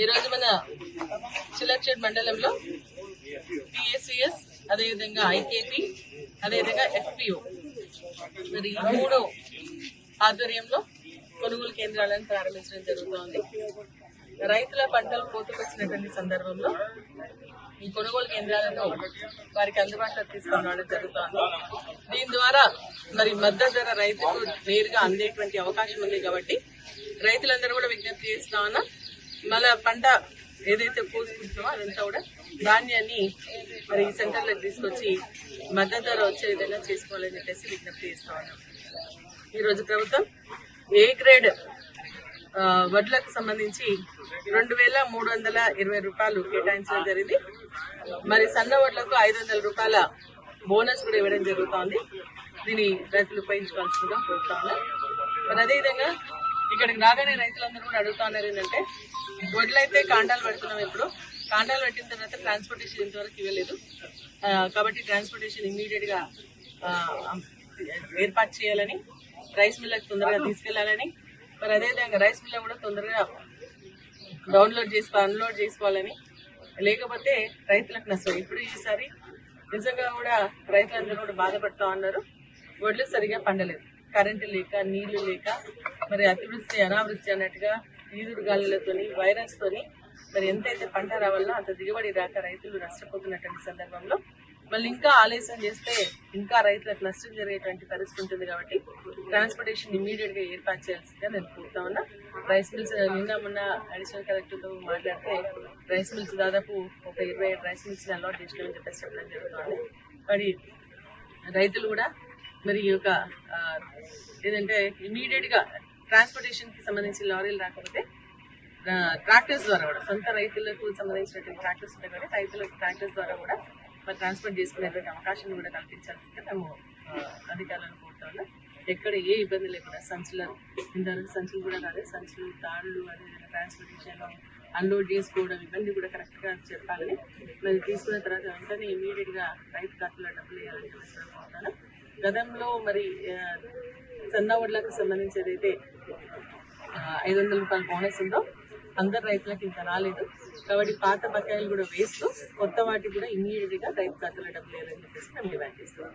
ఈరోజు మన చిలర్చేడ్ మండలంలో పిఎస్సిఎస్, అదేవిధంగా ఐకేపీ, అదేవిధంగా ఎఫ్పిఓ మరి ఈ మూడు ఆధ్వర్యంలో కొనుగోలు కేంద్రాలను ప్రారంభించడం జరుగుతోంది. రైతుల పంటలు కోతకొచ్చినటువంటి సందర్భంలో ఈ కొనుగోలు కేంద్రాలను వారికి అందుబాటులోకి తీసుకుని రావడం జరుగుతోంది. దీని ద్వారా మరి మద్దతు ధర రైతుకు నేరుగా అందేటువంటి అవకాశం ఉంది కాబట్టి రైతులందరూ కూడా విజ్ఞప్తి చేస్తా ఉన్నా, మన పంట ఏదైతే పోసుకుంటామో అదంతా కూడా ధాన్యాన్ని మరి ఈ సెంటర్లకు తీసుకొచ్చి మద్దతు ధర వచ్చే విధంగా చేసుకోవాలని చెప్పేసి విజ్ఞప్తి చేస్తా ఉన్నాం. ఈరోజు ప్రభుత్వం ఏ గ్రేడ్ వడ్లకు సంబంధించి 2,320 రూపాయలు కేటాయించడం జరిగింది. మరి సన్న వడ్లకు 500 రూపాయల బోనస్ కూడా ఇవ్వడం జరుగుతోంది. దీన్ని రైతులు ఉపయోగించుకోవాల్సిందిగా కోరుతా ఉన్నారు. మరి అదేవిధంగా ఇక్కడికి రాగానే రైతులందరూ కూడా అడుగుతా ఉన్నారు ఏంటంటే, వడ్లయితే కాండాలు పెడుతున్నాం. ఇప్పుడు కాండాలు పెట్టిన తర్వాత ట్రాన్స్పోర్టేషన్ ఇంతవరకు ఇవ్వలేదు కాబట్టి ట్రాన్స్పోర్టేషన్ ఇమ్మీడియట్ గా ఏర్పాటు చేయాలని, రైస్ మిల్లకు తొందరగా తీసుకెళ్లాలని, మరి అదేవిధంగా రైస్ మిల్ కూడా తొందరగా అన్లోడ్ చేసుకోవాలని, లేకపోతే రైతులకు నష్టం. ఇప్పుడు ఈసారి నిజంగా కూడా రైతులందరూ కూడా బాధపడుతూ ఉన్నారు. వడ్లు సరిగా పండలేదు, కరెంటు లేక, నీళ్లు లేక, మరి అతివృష్టి అనావృష్టి అన్నట్టుగా ఈదురు గాలులతోని, వైరస్ తోని మరి ఎంతైతే పంట రావాలో అంత దిగుబడి రాక రైతులు నష్టపోతున్నటువంటి సందర్భంలో మళ్ళీ ఇంకా ఆలస్యం చేస్తే ఇంకా రైతులకు నష్టం జరిగేటువంటి పరిస్థితి ఉంటుంది. కాబట్టి ట్రాన్స్పోర్టేషన్ ఇమ్మీడియట్ గా ఏర్పాటు చేయాల్సిందిగా నేను కోరుతా ఉన్నా. రైస్ మిల్స్ మొన్న అడిషనల్ కలెక్టర్ తో మాట్లాడితే రైస్ మిల్స్ దాదాపు ఒక 27 రైస్ మిల్స్ అలాట్ చేసినామని చెప్పేసి చెప్పడం జరుగుతుంది. మరి రైతులు కూడా మరి ఈ యొక్క ఏదంటే ఇమ్మీడియట్ గా ట్రాన్స్పోర్టేషన్ కి సంబంధించిన లారీలు రాకపోతే ట్రాక్టర్స్ ద్వారా కూడా, సొంత రైతులకు సంబంధించినటువంటి ట్రాక్టర్స్ ఉంటాయి కాబట్టి రైతులకు ట్రాక్టర్స్ ద్వారా కూడా మరి ట్రాన్స్పోర్ట్ చేసుకునేటువంటి అవకాశం కూడా కల్పించాల్సిందిగా మేము అధికారులను కోరుతాము. ఎక్కడ ఏ ఇబ్బంది లేకుండా ఇంతవరకు సంచులు కూడా కాదు, సంచులు, తాళ్ళు, అదేవిధంగా ట్రాన్స్పోర్టేషన్ అన్లోడ్ చేసుకోవడం ఇవన్నీ కూడా కరెక్ట్ గా చెప్పాలని, మరి తీసుకున్న తర్వాత వెంటనే ఇమీడియట్ గా రైతు ఖాతాలో డబ్బులు వేయాలని చెప్పేసి కోరుతాను. గతంలో మరి సన్న వడ్లకు సంబంధించి ఏదైతే 500 రూపాయల బోనస్ ఉందో అందరు రైతులకు ఇంకా రాలేదు కాబట్టి పాత బకాయిలు కూడా వేస్తూ కొత్త వాటికి కూడా ఇమ్మీడియట్ గా రైతు ఖాతాలో డబ్బులు వేయాలని చెప్పేసి మేము డిమాండ్ చేస్తున్నాం.